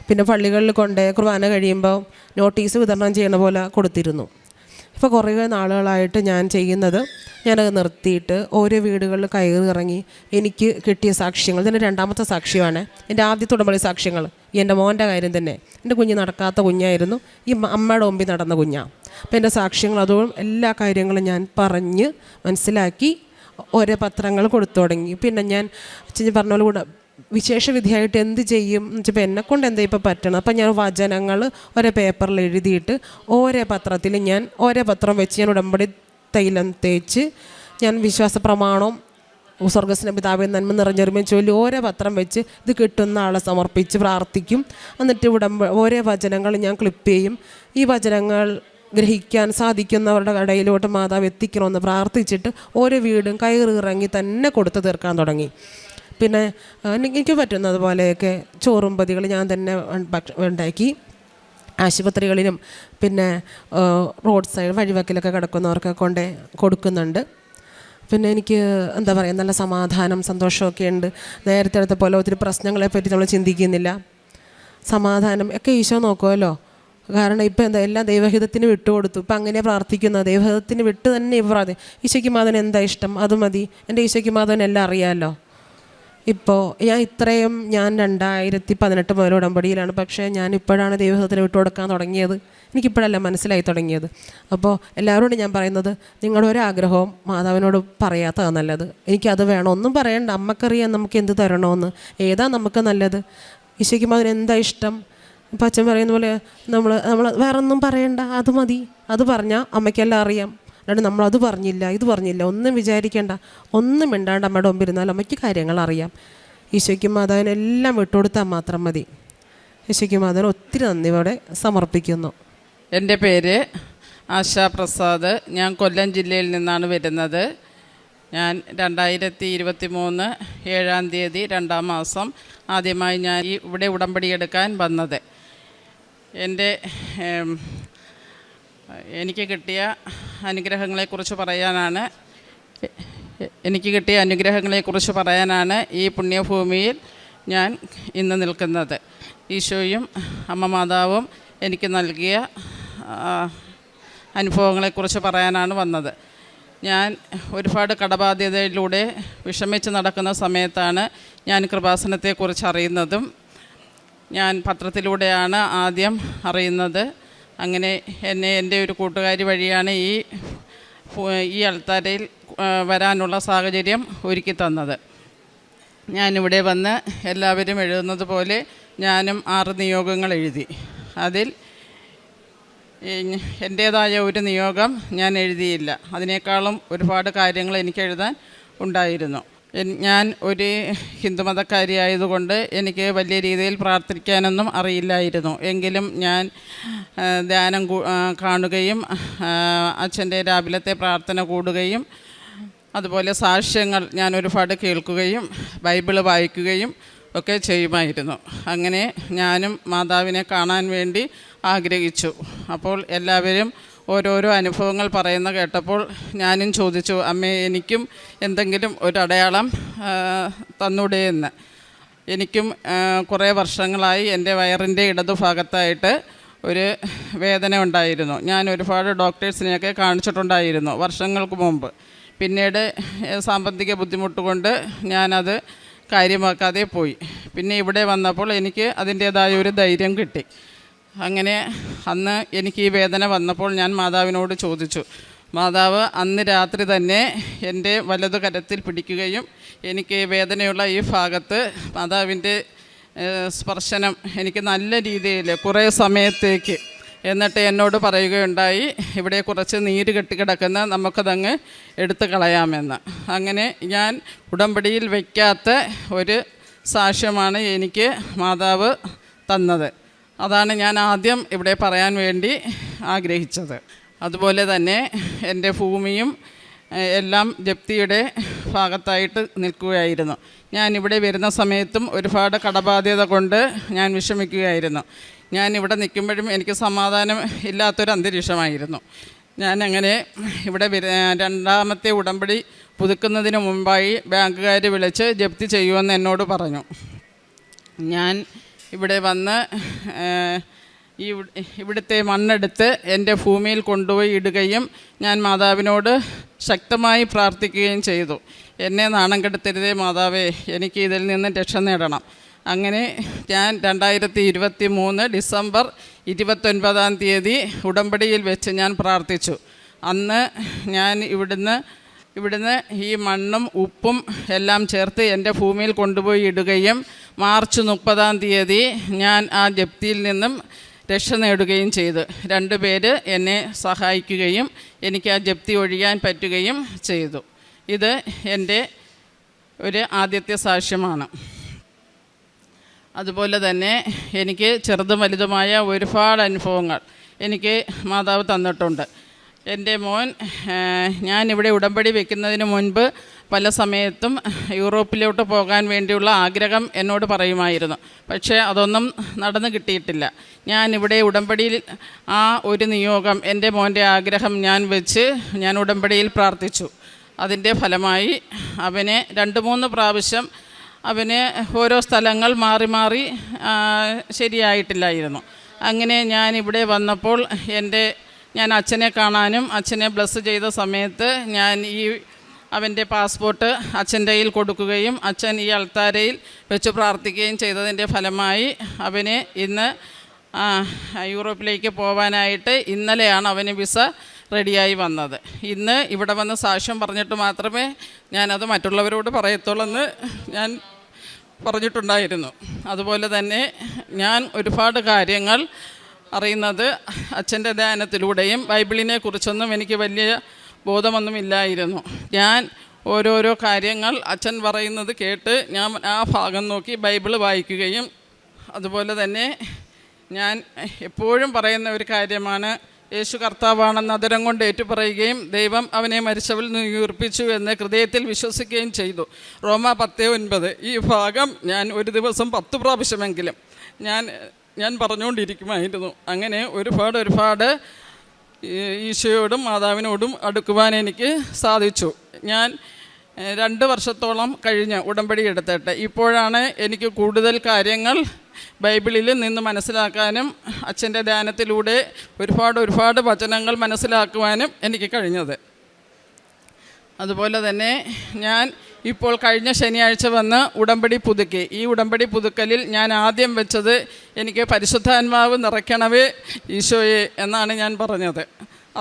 പിന്നെ പള്ളികളിൽ കൊണ്ട് കുർബാന കഴിയുമ്പോൾ നോട്ടീസ് വിതരണം ചെയ്യണ പോലെ കൊടുത്തിരുന്നു. ഇപ്പോൾ കുറേ നാളുകളായിട്ട് ഞാൻ ചെയ്യുന്നത്, ഞാനത് നിർത്തിയിട്ട് ഓരോ വീടുകളിൽ കയറി ഇറങ്ങി എനിക്ക് കിട്ടിയ സാക്ഷ്യങ്ങൾ, ഇതിൻ്റെ 2ാമത്തെ സാക്ഷ്യമാണ്. എൻ്റെ ആദ്യത്തെ ഉടമ്പടി സാക്ഷ്യങ്ങൾ എൻ്റെ മോൻ്റെ കാര്യം തന്നെ. എൻ്റെ കുഞ്ഞ് നടക്കാത്ത കുഞ്ഞായിരുന്നു, ഈ അമ്മയുടെ മുമ്പിൽ നടന്ന കുഞ്ഞാണ്. അപ്പോൾ എൻ്റെ സാക്ഷ്യങ്ങൾ അതും എല്ലാ കാര്യങ്ങളും ഞാൻ പറഞ്ഞ് മനസ്സിലാക്കി ഓരോ പത്രങ്ങൾ കൊടുത്തു തുടങ്ങി. പിന്നെ ഞാൻ അച്ഛൻ പറഞ്ഞ പോലെ കൂടെ വിശേഷവിധിയായിട്ട് എന്ത് ചെയ്യും എന്ന് വെച്ചപ്പോൾ എന്നെക്കൊണ്ട് എന്താ ഇപ്പോൾ പറ്റണം. അപ്പം ഞാൻ വചനങ്ങൾ ഓരോ പേപ്പറിൽ എഴുതിയിട്ട് ഓരോ പത്രത്തിൽ ഞാൻ ഓരോ പത്രം വെച്ച് ഞാൻ ഉടമ്പടി തൈലം തേച്ച് ഞാൻ വിശ്വാസ പ്രമാണവും സ്വർഗ്ഗസ്ന പിതാവേ നന്മ നിറഞ്ഞൊരുമയും ചൊല്ലി ഓരോ പത്രം വെച്ച് ഇത് കിട്ടുന്ന ആളെ സമർപ്പിച്ച് പ്രാർത്ഥിക്കും. എന്നിട്ട് ഓരോ വചനങ്ങൾ ഞാൻ ക്ലിപ്പ് ചെയ്യും. ഈ വചനങ്ങൾ ഗ്രഹിക്കാൻ സാധിക്കുന്നവരുടെ ഇടയിലോട്ട് മാതാവ് എത്തിക്കണമെന്ന് പ്രാർത്ഥിച്ചിട്ട് ഓരോ വീടും കയറിറങ്ങി തന്നെ കൊടുത്തു തീർക്കാൻ തുടങ്ങി. പിന്നെ എനിക്ക് പറ്റുന്നത് പോലെയൊക്കെ ചോറും പതികൾ ഞാൻ തന്നെ ഉണ്ടാക്കി ആശുപത്രികളിലും പിന്നെ റോഡ് സൈഡ് വഴിവക്കിലൊക്കെ കിടക്കുന്നവർക്ക് കൊണ്ട് കൊടുക്കുന്നുണ്ട്. പിന്നെ എനിക്ക് എന്താ പറയുക, നല്ല സമാധാനം സന്തോഷമൊക്കെ ഉണ്ട്. നേരത്തെ അടുത്ത പോലെ ഒത്തിരി പ്രശ്നങ്ങളെപ്പറ്റി നമ്മൾ ചിന്തിക്കുന്നില്ല. സമാധാനം ഒക്കെ ഈശോ നോക്കുമല്ലോ. കാരണം ഇപ്പം എന്താ എല്ലാം ദൈവഹിതത്തിന് വിട്ടുകൊടുത്തു. ഇപ്പം അങ്ങനെ പ്രാർത്ഥിക്കുന്നത് ദൈവഹിതത്തിന് വിട്ട് തന്നെ ഈശോയ്ക്ക് മാധവൻ എന്താ ഇഷ്ടം അത് മതി. എൻ്റെ ഈശോയ്ക്ക് മാധവൻ എല്ലാം അറിയാമല്ലോ. ഇപ്പോൾ ഞാൻ 2018 മുതൽ ഉടമ്പടിയിലാണ്. പക്ഷേ ഞാൻ ഇപ്പോഴാണ് ദൈവഹിതത്തിന് വിട്ടുകൊടുക്കാൻ തുടങ്ങിയത്. എനിക്കിപ്പോഴല്ല മനസ്സിലായി തുടങ്ങിയത്. അപ്പോൾ എല്ലാവരോടും ഞാൻ പറയുന്നത്, നിങ്ങളുടെ ഒരാഗ്രഹവും മാതാവിനോട് പറയാത്തതാണ് നല്ലത്. എനിക്കത് വേണം, ഒന്നും പറയണ്ട, അമ്മക്കറിയാം നമുക്ക് എന്ത് തരണമെന്ന്, ഏതാ നമുക്ക് നല്ലത്, ഈശോയ്ക്ക് മാധവൻ എന്താ ഇഷ്ടം. ഇപ്പം അച്ഛൻ പറയുന്ന പോലെ നമ്മൾ വേറെ ഒന്നും പറയണ്ട, അത് മതി. അത് പറഞ്ഞാൽ അമ്മയ്ക്കെല്ലാം അറിയാം. അല്ലാണ്ട് നമ്മളത് പറഞ്ഞില്ല ഇത് പറഞ്ഞില്ല ഒന്നും വിചാരിക്കേണ്ട, ഒന്നും മിണ്ടാണ്ട് അമ്മയുടെ മുമ്പിൽ ഇരുന്നാൽ അമ്മയ്ക്ക് കാര്യങ്ങൾ അറിയാം. ഈശോയ്ക്ക് മാതാവിനെല്ലാം വിട്ടുകൊടുത്താൽ മാത്രം മതി. ഈശോയ്ക്ക് മാതാവിന് ഒത്തിരി നന്ദിയോടെ സമർപ്പിക്കുന്നു.
എൻ്റെ പേര് ആശാ പ്രസാദ്. ഞാൻ കൊല്ലം ജില്ലയിൽ നിന്നാണ് വരുന്നത്. ഞാൻ 2023 7-ാം തീയതി 2-ാം മാസം ആദ്യമായി ഞാൻ ഇവിടെ ഉടമ്പടി എടുക്കാൻ വന്നത്. എനിക്ക് കിട്ടിയ അനുഗ്രഹങ്ങളെക്കുറിച്ച് പറയാനാണ് ഈ പുണ്യഭൂമിയിൽ ഞാൻ ഇന്ന് നിൽക്കുന്നത്. ഈശോയും അമ്മ മാതാവും എനിക്ക് നൽകിയ അനുഭവങ്ങളെക്കുറിച്ച് പറയാനാണ് വന്നത്. ഞാൻ ഒരുപാട് കടബാധ്യതയിലൂടെ വിഷമിച്ച് നടക്കുന്ന സമയത്താണ് ഞാൻ കൃപാസനത്തെക്കുറിച്ച് അറിയുന്നതും. ഞാൻ പത്രത്തിലൂടെയാണ് ആദ്യം അറിയുന്നത്. അങ്ങനെ എൻ്റെ ഒരു കൂട്ടുകാരി വഴിയാണ് ഈ അൾത്താരയിൽ വരാനുള്ള സാഹചര്യം ഒരുക്കി തന്നത്. ഞാനിവിടെ വന്ന് എല്ലാവരും എഴുതുന്നത് പോലെ ഞാനും 6 നിയോഗങ്ങൾ എഴുതി. അതിൽ എൻ്റേതായ ഒരു നിയോഗം ഞാൻ എഴുതിയില്ല. അതിനേക്കാളും ഒരുപാട് കാര്യങ്ങൾ എനിക്ക് എഴുതാൻ ഉണ്ടായിരുന്നു. ഞാൻ ഒരു ഹിന്ദുമതക്കാരി ആയതുകൊണ്ട് എനിക്ക് വലിയ രീതിയിൽ പ്രാർത്ഥിക്കാനൊന്നും അറിയില്ലായിരുന്നു. എങ്കിലും ഞാൻ ധ്യാനം കാണുകയും അച്ഛൻ്റെ രാവിലത്തെ പ്രാർത്ഥന കൂടുകയും അതുപോലെ സാക്ഷ്യങ്ങൾ ഞാൻ ഒരുപാട് കേൾക്കുകയും ബൈബിള് വായിക്കുകയും ഒക്കെ ചെയ്യുമായിരുന്നു. അങ്ങനെ ഞാനും മാതാവിനെ കാണാൻ വേണ്ടി ആഗ്രഹിച്ചു. അപ്പോൾ എല്ലാവരും ഓരോരോ അനുഭവങ്ങൾ പറയുന്ന കേട്ടപ്പോൾ ഞാനും ചോദിച്ചു, അമ്മേ എനിക്കും എന്തെങ്കിലും ഒരു അടയാളം തന്നൂടെ എന്ന്. എനിക്കും കുറേ വർഷങ്ങളായി എൻ്റെ വയറിൻ്റെ ഇടതുഭാഗത്തായിട്ട് ഒരു വേദന ഉണ്ടായിരുന്നു. ഞാൻ ഒരുപാട് ഡോക്ടേഴ്സിനെയൊക്കെ കാണിച്ചിട്ടുണ്ടായിരുന്നു വർഷങ്ങൾക്ക് മുമ്പ്. പിന്നീട് സാമ്പത്തിക ബുദ്ധിമുട്ട് കൊണ്ട് ഞാനത് കാര്യമാക്കാതെ പോയി. പിന്നെ ഇവിടെ വന്നപ്പോൾ എനിക്ക് അതിൻ്റേതായ ഒരു ധൈര്യം കിട്ടി. അങ്ങനെ അന്ന് എനിക്ക് ഈ വേദന വന്നപ്പോൾ ഞാൻ മാതാവിനോട് ചോദിച്ചു. മാതാവ് അന്ന് രാത്രി തന്നെ എൻ്റെ വലതു കരത്തിൽ പിടിക്കുകയും എനിക്ക് വേദനയുള്ള ഈ ഭാഗത്ത് മാതാവിൻ്റെ സ്പർശനം എനിക്ക് നല്ല രീതിയിൽ കുറേ സമയത്തേക്ക് എന്നിട്ട് എന്നോട് പറയുകയുണ്ടായി, ഇവിടെ കുറച്ച് നീര് കെട്ടിക്കിടക്കുന്ന നമുക്കതങ്ങ് എടുത്തു കളയാമെന്ന്. അങ്ങനെ ഞാൻ ഉടമ്പടിയിൽ വയ്ക്കാത്ത ഒരു സാക്ഷ്യമാണ് എനിക്ക് മാതാവ് തന്നത്. അതാണ് ഞാൻ ആദ്യം ഇവിടെ പറയാൻ വേണ്ടി ആഗ്രഹിച്ചത്. അതുപോലെ തന്നെ എൻ്റെ ഭൂമിയും എല്ലാം ജപ്തിയുടെ ഭാഗത്തായിട്ട് നിൽക്കുകയായിരുന്നു. ഞാൻ ഇവിടെ വരുന്ന സമയത്തും ഒരുപാട് കടബാധ്യത കൊണ്ട് ഞാൻ വിഷമിക്കുകയായിരുന്നു. ഞാൻ ഇവിടെ നിൽക്കുമ്പോഴും എനിക്ക് സമാധാനം ഇല്ലാത്തൊരു അന്തരീക്ഷമായിരുന്നു. ഞാനങ്ങനെ ഇവിടെ 2ാമത്തെ ഉടമ്പടി പുതുക്കുന്നതിന് മുമ്പായി ബാങ്കുകാർ വിളിച്ച് ജപ്തി ചെയ്യുമെന്ന് എന്നോട് പറഞ്ഞു. ഞാൻ ഇവിടെ വന്ന് ഇവിടുത്തെ മണ്ണെടുത്ത് എൻ്റെ ഭൂമിയിൽ കൊണ്ടുപോയി ഇടുകയും ഞാൻ മാതാവിനോട് ശക്തമായി പ്രാർത്ഥിക്കുകയും ചെയ്തു. എന്നെ നാണം കെടുത്തരുതേ മാതാവേ, എനിക്ക് ഇതിൽ നിന്ന് രക്ഷ നേടണം. അങ്ങനെ ഞാൻ 2023 ഡിസംബർ 29 ഉടമ്പടിയിൽ വെച്ച് ഞാൻ പ്രാർത്ഥിച്ചു. അന്ന് ഞാൻ ഇവിടുന്ന് ഈ മണ്ണും ഉപ്പും എല്ലാം ചേർത്ത് എൻ്റെ ഭൂമിയിൽ കൊണ്ടുപോയി ഇടുകയും മാർച്ച് 30 ഞാൻ ആ ജപ്തിയിൽ നിന്നും രക്ഷ നേടുകയും ചെയ്തു. 2 പേര് എന്നെ സഹായിക്കുകയും എനിക്ക് ആ ജപ്തി ഒഴിയാൻ പറ്റുകയും ചെയ്തു. ഇത് എൻ്റെ ഒരു ആദ്യത്തെ സാക്ഷ്യമാണ്. അതുപോലെ തന്നെ എനിക്ക് ചെറുതും വലുതുമായ ഒരുപാട് അനുഭവങ്ങൾ എനിക്ക് മാതാവ് തന്നിട്ടുണ്ട്. എൻ്റെ മോൻ ഞാനിവിടെ ഉടമ്പടി വെക്കുന്നതിന് മുൻപ് പല സമയത്തും യൂറോപ്പിലോട്ട് പോകാൻ വേണ്ടിയുള്ള ആഗ്രഹം എന്നോട് പറയുമായിരുന്നു. പക്ഷേ അതൊന്നും നടന്നു കിട്ടിയിട്ടില്ല. ഞാനിവിടെ ഉടമ്പടിയിൽ ആ ഒരു നിയോഗം എൻ്റെ മോൻ്റെ ആഗ്രഹം ഞാൻ ഉടമ്പടിയിൽ പ്രാർത്ഥിച്ചു. അതിൻ്റെ ഫലമായി അവന് 2-3 പ്രാവശ്യം അവന് ഓരോ സ്ഥലങ്ങൾ മാറി മാറി ശരിയായിട്ടില്ലായിരുന്നു. അങ്ങനെ ഞാനിവിടെ വന്നപ്പോൾ ഞാൻ അച്ഛനെ കാണാനും അച്ഛനെ ബ്ലസ് ചെയ്ത സമയത്ത് ഞാൻ അവൻ്റെ പാസ്പോർട്ട് അച്ഛൻ്റെ കയ്യിൽ കൊടുക്കുകയും അച്ഛൻ ഈ അൾത്താരയിൽ വെച്ച് പ്രാർത്ഥിക്കുകയും ചെയ്തതിൻ്റെ ഫലമായി അവന് ഇന്ന് യൂറോപ്പിലേക്ക് പോകാനായിട്ട് ഇന്നലെയാണ് അവന് വിസ റെഡിയായി വന്നത്. ഇന്ന് ഇവിടെ വന്ന് സാക്ഷ്യം പറഞ്ഞിട്ട് മാത്രമേ ഞാനത് മറ്റുള്ളവരോട് പറയത്തുള്ളൂ എന്ന് ഞാൻ പറഞ്ഞിട്ടുണ്ടായിരുന്നു. അതുപോലെ തന്നെ ഞാൻ ഒരുപാട് കാര്യങ്ങൾ അറിയുന്നത് അച്ഛൻ്റെ ധ്യാനത്തിലൂടെയും ബൈബിളിനെ കുറിച്ചൊന്നും എനിക്ക് വലിയ ബോധമൊന്നുമില്ലായിരുന്നു. ഞാൻ ഓരോരോ കാര്യങ്ങൾ അച്ഛൻ പറയുന്നത് കേട്ട് ഞാൻ ആ ഭാഗം നോക്കി ബൈബിൾ വായിക്കുകയും അതുപോലെ തന്നെ ഞാൻ എപ്പോഴും പറയുന്ന ഒരു കാര്യമാണ് യേശു കർത്താവാണെന്ന് അതരം കൊണ്ട് ഏറ്റുപറയുകയും ദൈവം അവനെ മരിച്ചവരിൽ നിന്ന് ഉയർപ്പിച്ചു എന്ന് ഹൃദയത്തിൽ വിശ്വസിക്കുകയും ചെയ്തു. റോമ 10:9 ഈ ഭാഗം ഞാൻ ഒരു ദിവസം 10 പ്രാവശ്യമെങ്കിലും ഞാൻ പറഞ്ഞുകൊണ്ടിരിക്കുമായിരുന്നു. അങ്ങനെ ഒരുപാട് ഈശോയോടും മാതാവിനോടും അടുക്കുവാൻ എനിക്ക് സാധിച്ചു. ഞാൻ 2 വർഷത്തോളം കഴിഞ്ഞ് ഉടമ്പടി എടുത്തിട്ട് ഇപ്പോഴാണ് എനിക്ക് കൂടുതൽ കാര്യങ്ങൾ ബൈബിളിൽ നിന്ന് മനസ്സിലാക്കാനും അച്ഛൻ്റെ ധ്യാനത്തിലൂടെ ഒരുപാട് വചനങ്ങൾ മനസ്സിലാക്കുവാനും എനിക്ക് കഴിഞ്ഞത്. അതുപോലെ തന്നെ ഞാൻ ഇപ്പോൾ കഴിഞ്ഞ ശനിയാഴ്ച വന്ന് ഉടമ്പടി പുതുക്കി. ഈ ഉടമ്പടി പുതുക്കലിൽ ഞാൻ ആദ്യം വെച്ചത് എനിക്ക് പരിശുദ്ധാത്മാവ് നിറയ്ക്കണവേ ഈശോയെ എന്നാണ് ഞാൻ പറഞ്ഞത്.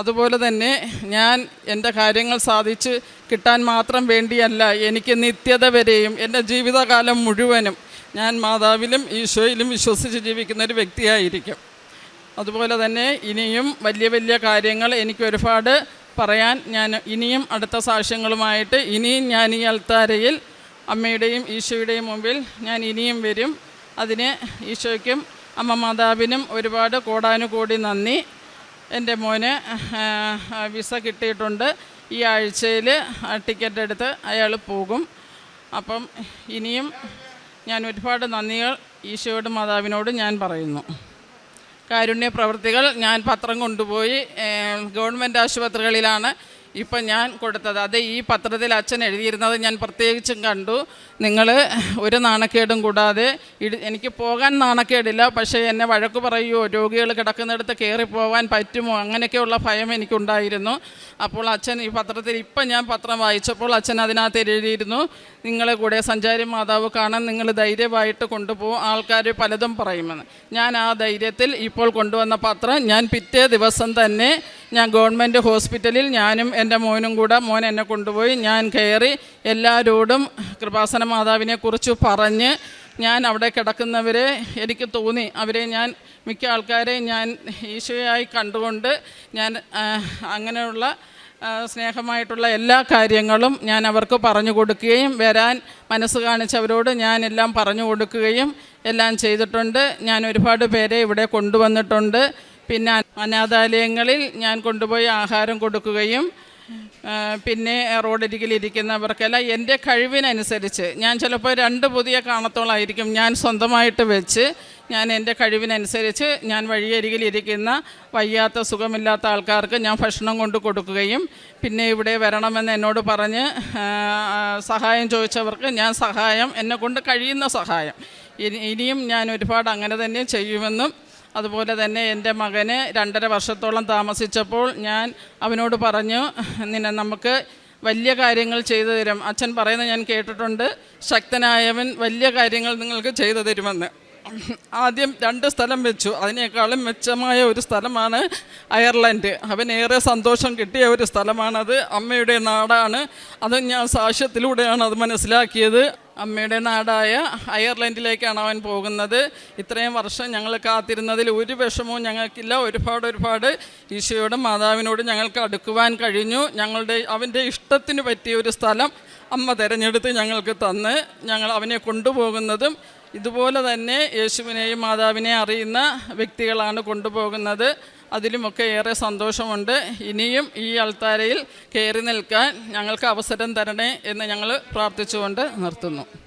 അതുപോലെ തന്നെ ഞാൻ എൻ്റെ കാര്യങ്ങൾ സാധിച്ച് കിട്ടാൻ മാത്രം വേണ്ടിയല്ല, എനിക്ക് നിത്യത വരെയും എൻ്റെ ജീവിതകാലം മുഴുവനും ഞാൻ മാതാവിലും ഈശോയിലും വിശ്വസിച്ച് ജീവിക്കുന്ന ഒരു വ്യക്തിയായിരിക്കും. അതുപോലെ തന്നെ ഇനിയും വലിയ കാര്യങ്ങൾ എനിക്ക് ഒരുപാട് പറയാൻ ഞാൻ ഇനിയും അടുത്ത സാക്ഷ്യങ്ങളുമായിട്ട് ഇനിയും ഞാൻ ഈ അൾത്താരയിൽ അമ്മയുടെയും ഈശോയുടെയും മുമ്പിൽ ഞാൻ ഇനിയും വരും. അതിന് ഈശോയ്ക്കും അമ്മ മാതാവിനും ഒരുപാട് കോടാനുകോടി നന്ദി. എൻ്റെ മോന് വിസ കിട്ടിയിട്ടുണ്ട്. ഈ ആഴ്ചയിൽ ടിക്കറ്റ് എടുത്ത് അയാൾ പോകും. അപ്പം ഇനിയും ഞാൻ ഒരുപാട് നന്ദികൾ ഈശോയോടും മാതാവിനോടും ഞാൻ പറയുന്നു. കാരുണ്യ പ്രവൃത്തികൾ ഞാൻ പത്രം കൊണ്ടുപോയി ഗവൺമെൻറ് ആശുപത്രികളിലാണ് ഇപ്പം ഞാൻ കൊടുത്തത്. അത് ഈ പത്രത്തിൽ അച്ഛൻ എഴുതിയിരുന്നത് ഞാൻ പ്രത്യേകിച്ചും കണ്ടു. നിങ്ങൾ ഒരു നാണക്കേടും കൂടാതെ എനിക്ക് പോകാൻ നാണക്കേടില്ല, പക്ഷേ എന്നെ വഴക്ക് പറയുമോ, രോഗികൾ കിടക്കുന്നിടത്ത് കയറിപ്പോകാൻ പറ്റുമോ, അങ്ങനെയൊക്കെയുള്ള ഭയം എനിക്കുണ്ടായിരുന്നു. അപ്പോൾ അച്ഛൻ ഈ പത്രത്തിൽ ഇപ്പം ഞാൻ പത്രം വായിച്ചപ്പോൾ അച്ഛൻ അതിനകത്ത് എഴുതിയിരുന്നു, നിങ്ങളെ കൂടെ സഞ്ചാരി മാതാവ് കാണാൻ നിങ്ങൾ ധൈര്യമായിട്ട് കൊണ്ടുപോകും, ആൾക്കാർ പലതും പറയുമെന്ന്. ഞാൻ ആ ധൈര്യത്തിൽ ഇപ്പോൾ കൊണ്ടുവന്ന പത്രം ഞാൻ പിറ്റേ ദിവസം തന്നെ ഞാൻ ഗവൺമെൻറ് ഹോസ്പിറ്റലിൽ ഞാനും എൻ്റെ മോനും കൂടെ, മോൻ എന്നെ കൊണ്ടുപോയി, ഞാൻ കയറി എല്ലാവരോടും കൃപാസന മാതാവിനെക്കുറിച്ച് പറഞ്ഞ് ഞാൻ അവിടെ കിടക്കുന്നവരെ എനിക്ക് തോന്നി, അവരെ ഞാൻ മിക്ക ആൾക്കാരെ ഞാൻ ഈശോയായി കണ്ടുകൊണ്ട് ഞാൻ അങ്ങനെയുള്ള സ്നേഹമായിട്ടുള്ള എല്ലാ കാര്യങ്ങളും ഞാൻ അവർക്ക് പറഞ്ഞു കൊടുക്കുകയും വരാൻ മനസ്സ് കാണിച്ചവരോട് ഞാൻ എല്ലാം പറഞ്ഞു കൊടുക്കുകയും എല്ലാം ചെയ്തിട്ടുണ്ട്. ഞാൻ ഒരുപാട് പേരെ ഇവിടെ കൊണ്ടുവന്നിട്ടുണ്ട്. പിന്നെ അനാഥാലയങ്ങളിൽ ഞാൻ കൊണ്ടുപോയി ആഹാരം കൊടുക്കുകയും പിന്നെ റോഡരികിലിരിക്കുന്നവർക്കെല്ലാം എൻ്റെ കഴിവിനനുസരിച്ച് ഞാൻ ചിലപ്പോൾ 2 പുതിയ കാണത്തോളായിരിക്കും ഞാൻ സ്വന്തമായിട്ട് വെച്ച് ഞാൻ എൻ്റെ കഴിവിനനുസരിച്ച് ഞാൻ വഴിയരികിലിരിക്കുന്ന വയ്യാത്ത സുഖമില്ലാത്ത ആൾക്കാർക്ക് ഞാൻ ഭക്ഷണം കൊണ്ട് കൊടുക്കുകയും പിന്നെ ഇവിടെ വരണമെന്ന് എന്നോട് പറഞ്ഞ് സഹായം ചോദിച്ചവർക്ക് ഞാൻ സഹായം എന്നെക്കൊണ്ട് കഴിയുന്ന സഹായം ഇനിയും ഞാൻ ഒരുപാട് അങ്ങനെ തന്നെ ചെയ്യുമെന്നും അതുപോലെ തന്നെ എൻ്റെ മകന് 2.5 വർഷത്തോളം താമസിച്ചപ്പോൾ ഞാൻ അവനോട് പറഞ്ഞു, നമുക്ക് വലിയ കാര്യങ്ങൾ ചെയ്തു തരും. അച്ഛൻ പറയുന്നത് ഞാൻ കേട്ടിട്ടുണ്ട്, ശക്തനായവൻ വലിയ കാര്യങ്ങൾ നിങ്ങൾക്ക് ചെയ്തു തരുമെന്ന്. ആദ്യം 2 സ്ഥലം വെച്ചു. അതിനേക്കാളും മെച്ചമായ ഒരു സ്ഥലമാണ് അയർലൻഡ്. അവനേറെ സന്തോഷം കിട്ടിയ ഒരു സ്ഥലമാണത്. അമ്മയുടെ നാടാണ്. അത് ഞാൻ സാക്ഷ്യത്തിലൂടെയാണ് അത് മനസ്സിലാക്കിയത്. അമ്മയുടെ നാടായ അയർലൻഡിലേക്കാണ് അവൻ പോകുന്നത്. ഇത്രയും വർഷം ഞങ്ങൾ കാത്തിരുന്നതിൽ ഒരു വിഷമവും ഞങ്ങൾക്കില്ല. ഒരുപാട് ഈശോയോടും മാതാവിനോടും ഞങ്ങൾക്ക് അടുക്കുവാൻ കഴിഞ്ഞു. അവൻ്റെ ഇഷ്ടത്തിന് പറ്റിയ ഒരു സ്ഥലം അമ്മ തിരഞ്ഞെടുത്ത് ഞങ്ങൾക്ക് തന്ന് ഞങ്ങൾ അവനെ കൊണ്ടുപോകുന്നതും ഇതുപോലെ തന്നെ യേശുവിനെയും മാതാവിനെയും അറിയുന്ന വ്യക്തികളാണ് കൊണ്ടുപോകുന്നത്. അതിലുമൊക്കെ ഏറെ സന്തോഷമുണ്ട്. ഇനിയും ഈ അൾത്താരയിൽ കയറി നിൽക്കാൻ ഞങ്ങൾക്ക് അവസരം തരണേ എന്ന് ഞങ്ങൾ പ്രാർത്ഥിച്ചുകൊണ്ട് നിർത്തുന്നു.